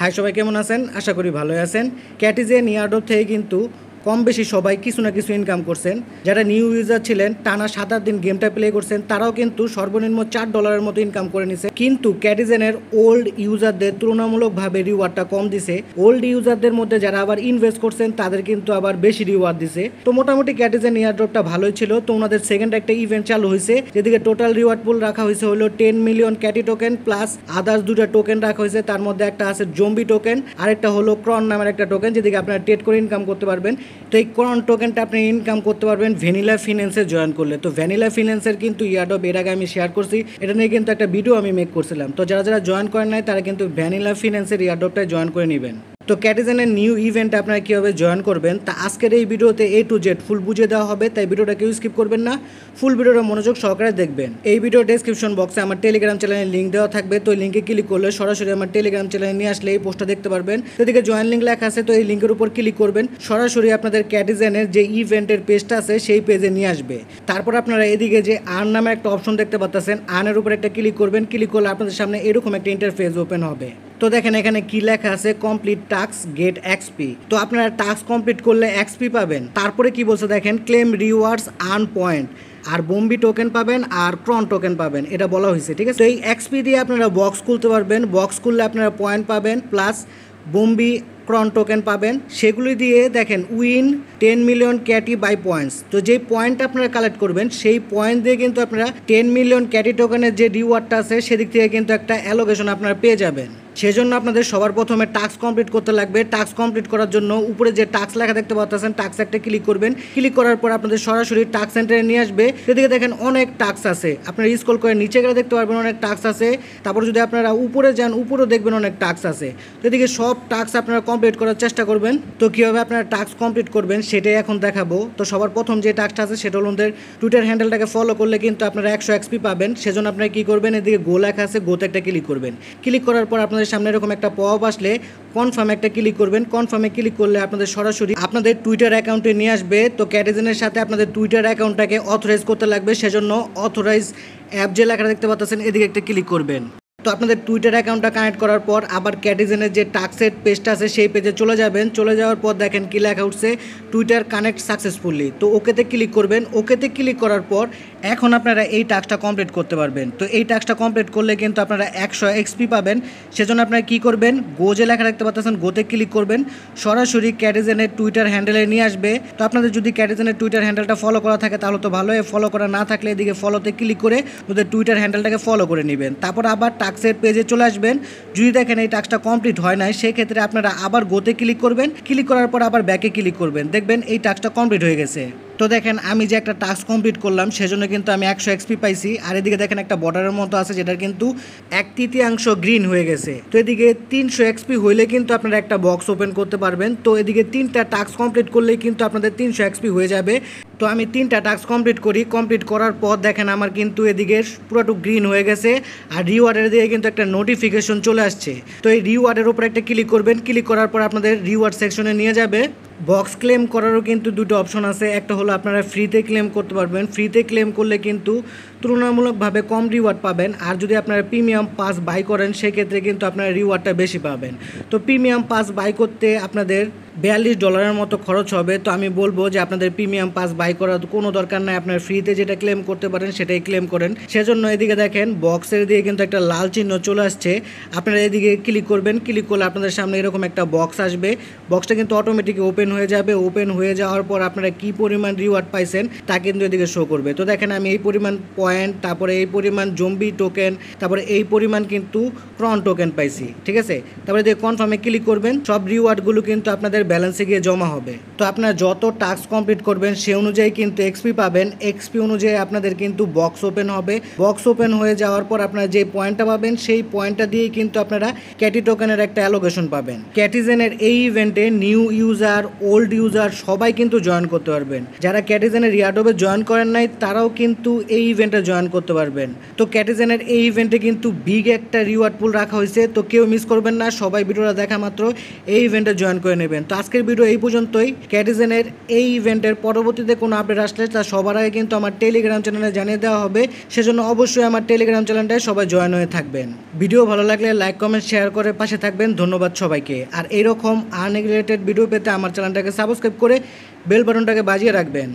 High সবাই কেমন আছেন? আশা করি ভালোই আছেন। ক্যাটিজেন ইয়ারড্রপ থেকে কিন্তু কম বেশি সবাই কিছু না কিছু ইনকাম করছেন। যারা নিউ ইউজার ছিলেন, টানা 7-8 দিন গেমটা প্লে করছেন, তারাও কিন্তু সর্বনিম্ন $4 মতো ইনকাম করে নিছে। কিন্তু ক্যাটিজেনের ওল্ড ইউজারদের তুলনামূলকভাবে রিওয়ার্ডটা কম দিছে। ওল্ড ইউজারদের মধ্যে যারা আবার ইনভেস্ট করছেন তাদের কিন্তু আবার বেশি রিওয়ার্ড দিছে। তো মোটামুটি ক্যাটিজেন ইয়ারড্রপটা ভালোই ছিল। তো ওনাদের সেকেন্ড একটা ইভেন্ট চালু হয়েছে, যেদিকে টোটাল রিওয়ার্ড পুল রাখা হয়েছে হলো 10 মিলিয়ন ক্যাটি টোকেন প্লাস আদার্স দুটা টোকেন রাখা হয়েছে। তার মধ্যে একটা আছে জম্বি টোকেন, আরেকটা হলো ক্রন নামের একটা টোকেন, যেদিকে আপনারা ট্রেড করে ইনকাম করতে পারবেন। তো এই ক্রন টোকেনটা আপনি ইনকাম করতে পারবেন ভ্যানিলা ফিন্যান্সে জয়েন করলে। তো ভ্যানিলা ফিন্যান্সের কিন্তু ইয়ারড্রপ এর আগে আমি শেয়ার করছি, এটা নিয়ে কিন্তু একটা ভিডিও আমি মেক করছিলাম। তো যারা যারা জয়েন করেন নাই তারা কিন্তু ভ্যানিলা ফিন্যান্সের ইয়ারড্রপটায় জয়েন করে নেবেন। তো ক্যাটিজেনের নিউ ইভেন্টে আপনারা কীভাবে জয়েন করবেন তা আজকের এই ভিডিওতে A to Z ফুল বুঝিয়ে দেওয়া হবে, তাই ভিডিওটা কেউ স্কিপ করবেন না, ফুল ভিডিওটা মনোযোগ সহকারে দেখবেন। এই ভিডিও ডেসক্রিপশন বক্সে আমার টেলিগ্রাম চ্যানেলের লিঙ্ক দেওয়া থাকবে। তো এই লিঙ্কে ক্লিক করলে সরাসরি আমার টেলিগ্রাম চ্যানেলে নিয়ে আসলে এই পোস্টটা দেখতে পারবেন। এদিকে জয়েন লিঙ্ক লেখা আছে, তো এই লিঙ্কের উপর ক্লিক করবেন, সরাসরি আপনাদের ক্যাটিজেনের যে ইভেন্টের পেজটা আছে সেই পেজে নিয়ে আসবে। তারপর আপনারা এদিকে যে আর্ন নামে একটা অপশন দেখতে পাচ্ছেন, আর্নের উপর একটা ক্লিক করবেন। ক্লিক করলে আপনাদের সামনে এরকম একটা ইন্টারফেস ওপেন হবে। তো দেখেন এখানে কি লেখা আছে, কমপ্লিট টাস্ক গেট এক্সপি। তো আপনারা টাস্ক কমপ্লিট করলে এক্সপি পাবেন। তারপরে কি বলছে দেখেন, ক্লেম রিওয়ার্ডস আর্ন পয়েন্ট, আর বম্বি টোকেন পাবেন আর ক্রন টোকেন পাবেন, এটা বলা হয়েছে। ঠিক আছে, তো এই এক্সপি দিয়ে আপনারা বক্স খুলতে পারবেন। বক্স খুললে আপনারা পয়েন্ট পাবেন প্লাস বম্বি ক্রন টোকেন পাবেন। সেগুলি দিয়ে দেখেন উইন 10 মিলিয়ন ক্যাটি বাই পয়েন্টস। তো যেই পয়েন্ট আপনারা কালেক্ট করবেন সেই পয়েন্ট দিয়ে কিন্তু আপনারা 10 মিলিয়ন ক্যাটি টোকেনের যে রিওয়ার্ডটা আছে সেদিক থেকে কিন্তু একটা অ্যালোকেশন আপনারা পেয়ে যাবেন। সেজন্য আপনাদের সবার প্রথমে টাস্ক কমপ্লিট করতে লাগবে। টাস্ক কমপ্লিট করার জন্য উপরে যে টাস্ক লেখা দেখতে পাচ্ছেন, টাস্ক একটা ক্লিক করবেন। ক্লিক করার পর আপনাদের সরাসরি টাস্ক সেন্টারে নিয়ে আসবে। সেদিকে দেখেন অনেক টাস্ক আছে, আপনারা স্ক্রল করে নিচে গেলে দেখতে পারবেন অনেক টাস্ক আছে। তারপর যদি আপনারা উপরে যান, উপরেও দেখবেন অনেক টাস্ক আছে। তো এদিকে সব টাস্ক আপনারা কমপ্লিট করার চেষ্টা করবেন। তো কীভাবে আপনারা টাস্ক কমপ্লিট করবেন সেটাই এখন দেখাবো। তো সবার প্রথম যে টাস্কটা আছে সেটা হলো ওদের টুইটার হ্যান্ডেলটাকে ফলো করলে কিন্তু আপনারা 100 এক্সপি পাবেন। সেজন্য আপনারা কী করবেন, এদিকে গো লেখা আছে, গোতে একটা ক্লিক করবেন। ক্লিক করার পর আপনাদের সামনে এরকম একটা পপ আসলে কনফার্ম একটা ক্লিক করবেন। কনফার্মে ক্লিক করলে আপনাদের সরাসরি আপনাদের টুইটার অ্যাকাউন্টে নিয়ে আসবে। তো ক্যাটিজেনের সাথে আপনাদের টুইটার অ্যাকাউন্টটাকে অথরাইজ করতে লাগবে, সেজন্য অথরাইজ অ্যাপ যে লেখাটা দেখতে পাচ্ছেন এদিকে একটা ক্লিক করবেন। তো আপনাদের টুইটার অ্যাকাউন্টটা কানেক্ট করার পর আবার ক্যাটিজেনের যে টাস্কের পেজটা আছে সেই পেজে চলে যাবেন। চলে যাওয়ার পর দেখেন কি লেখা উঠছে, টুইটার কানেক্ট সাকসেসফুলি। তো ওকেতে ক্লিক করবেন। ওকেতে ক্লিক করার পর এখন আপনারা এই টাস্কটা কমপ্লিট করতে পারবেন। তো এই টাস্কটা কমপ্লিট করলে কিন্তু আপনারা 100 এক্সপি পাবেন। সেজন্য আপনারা কী করবেন, গো যে লেখা দেখতে পাচ্ছেন গোতে ক্লিক করবেন, সরাসরি ক্যাটিজেনের টুইটার হ্যান্ডেলে নিয়ে আসবে। তো আপনাদের যদি ক্যাটিজেনের টুইটার হ্যান্ডেলটা ফলো করা থাকে তাহলে তো ভালো, ফলো করা না থাকলে এদিকে ফলোতে ক্লিক করে ওদের টুইটার হ্যান্ডেলটাকে ফলো করে নেবেন। তারপর আবার টাস্কের পেজে চলে আসবেন। যদি দেখেন এই টাস্কটা কমপ্লিট হয় নাই, সেক্ষেত্রে আপনারা আবার গোতে ক্লিক করবেন। ক্লিক করার পর আবার ব্যাকে ক্লিক করবেন, দেখবেন এই টাস্কটা কমপ্লিট হয়ে গেছে। তো দেখেন আমি যে একটা টাস্ক কমপ্লিট করলাম সেজন্য কিন্তু আমি 100 এক্সপি পাইছি। আর এদিকে দেখেন একটা বর্ডারের মতো আছে, যেটার কিন্তু 1/3 গ্রিন হয়ে গেছে। তো এদিকে 300 এক্সপি হইলে কিন্তু আপনারা একটা বক্স ওপেন করতে পারবেন। তো এদিকে 3টা টাস্ক কমপ্লিট করলেই কিন্তু আপনাদের 300 এক্সপি হয়ে যাবে। তো আমি 3টা টাস্ক কমপ্লিট করি। কমপ্লিট করার পর দেখেন আমার কিন্তু এদিকে পুরোটুকু গ্রিন হয়ে গেছে আর রিওয়ার্ডের দিকে কিন্তু একটা নোটিফিকেশন চলে আসছে। তো এই রিওয়ার্ডের উপর একটা ক্লিক করবেন। ক্লিক করার পর আপনাদের রিওয়ার্ড সেকশনে নিয়ে যাবে। বক্স ক্লেম করারও কিন্তু দুটো অপশন আছে। একটা হলো আপনারা ফ্রিতে ক্লেম করতে পারবেন। ফ্রিতে ক্লেম করলে কিন্তু তুলনামূলকভাবে কম রিওয়ার্ড পাবেন। আর যদি আপনারা প্রিমিয়াম পাস বাই করেন সেক্ষেত্রে কিন্তু আপনারা রিওয়ার্ডটা বেশি পাবেন। তো প্রিমিয়াম পাস বাই করতে আপনাদের $42 মতো খরচ হবে। তো আমি বলবো যে আপনাদের প্রিমিয়াম পাস বাই করার কোনো দরকার নাই, আপনার ফ্রিতে যেটা ক্লেম করতে পারেন সেটাই ক্লেম করেন। সেজন্য এদিকে দেখেন বক্সের দিকে কিন্তু একটা লাল চিহ্ন চলে আসছে, আপনারা এদিকে ক্লিক করবেন। ক্লিক করলে আপনাদের সামনে এরকম একটা বক্স আসবে। বক্সটা কিন্তু অটোমেটিক ওপেন হয়ে যাবে। ওপেন হয়ে যাওয়ার পর আপনারা কি পরিমাণ রিওয়ার্ড পাইছেন তা কিন্তু এদিকে শো করবে। তো দেখেন আমি এই পরিমাণ পয়েন্ট, তারপরে এই পরিমাণ জম্বি টোকেন, তারপরে এই পরিমাণ কিন্তু ক্রন টোকেন পাইছি। ঠিক আছে, তারপরে এদিকে কনফার্মে ক্লিক করবেন। সব রিওয়ার্ডগুলো কিন্তু আপনাদের ব্যালেন্সে গিয়ে জমা হবে। তো আপনারা যত টাস্ক কমপ্লিট করবেন সে অনুযায়ী কিন্তু এক্সপি পাবেন। এক্সপি অনুযায়ী আপনাদের কিন্তু বক্স ওপেন হবে। বক্স ওপেন হয়ে যাওয়ার পর আপনারা যে পয়েন্টটা পাবেন সেই পয়েন্টটা দিয়েই কিন্তু আপনারা ক্যাটি টোকেনের একটা অ্যালোকেশন পাবেন। ক্যাটিজেনের এই ইভেন্টে নিউ ইউজার, ওল্ড ইউজার সবাই কিন্তু জয়েন করতে পারবেন। যারা ক্যাটিজেনের ইয়ারড্রপে জয়েন করেন নাই তারাও কিন্তু এই ইভেন্টে ইভেন্টে জয়েন করতে পারবেন। তো ক্যাটিজেনের এই ইভেন্টে কিন্তু বিগ একটা রিওয়ার্ড পুল রাখা হয়েছে, তো কেউ মিস করবেন না, সবাই ভিডিওটা দেখা মাত্র এই ইভেন্টে জয়েন করে নেবেন। তো আজকের ভিডিও এই পর্যন্তই। ক্যাটিজেনের এই ইভেন্টের পরবর্তীতে কোনো আপডেট আসলে তা সবার আগে কিন্তু আমার টেলিগ্রাম চ্যানেলে জানিয়ে দেওয়া হবে, সেজন্য অবশ্যই আমার টেলিগ্রাম চ্যানেলটায় সবাই জয়েন হয়ে থাকবেন। ভিডিও ভালো লাগলে লাইক কমেন্ট শেয়ার করে পাশে থাকবেন। ধন্যবাদ সবাইকে। আর এইরকম আর্নিং রিলেটেড ভিডিও পেতে আমার চ্যানেলটাকে সাবস্ক্রাইব করে বেল বাটনটাকে বাজিয়ে রাখবেন।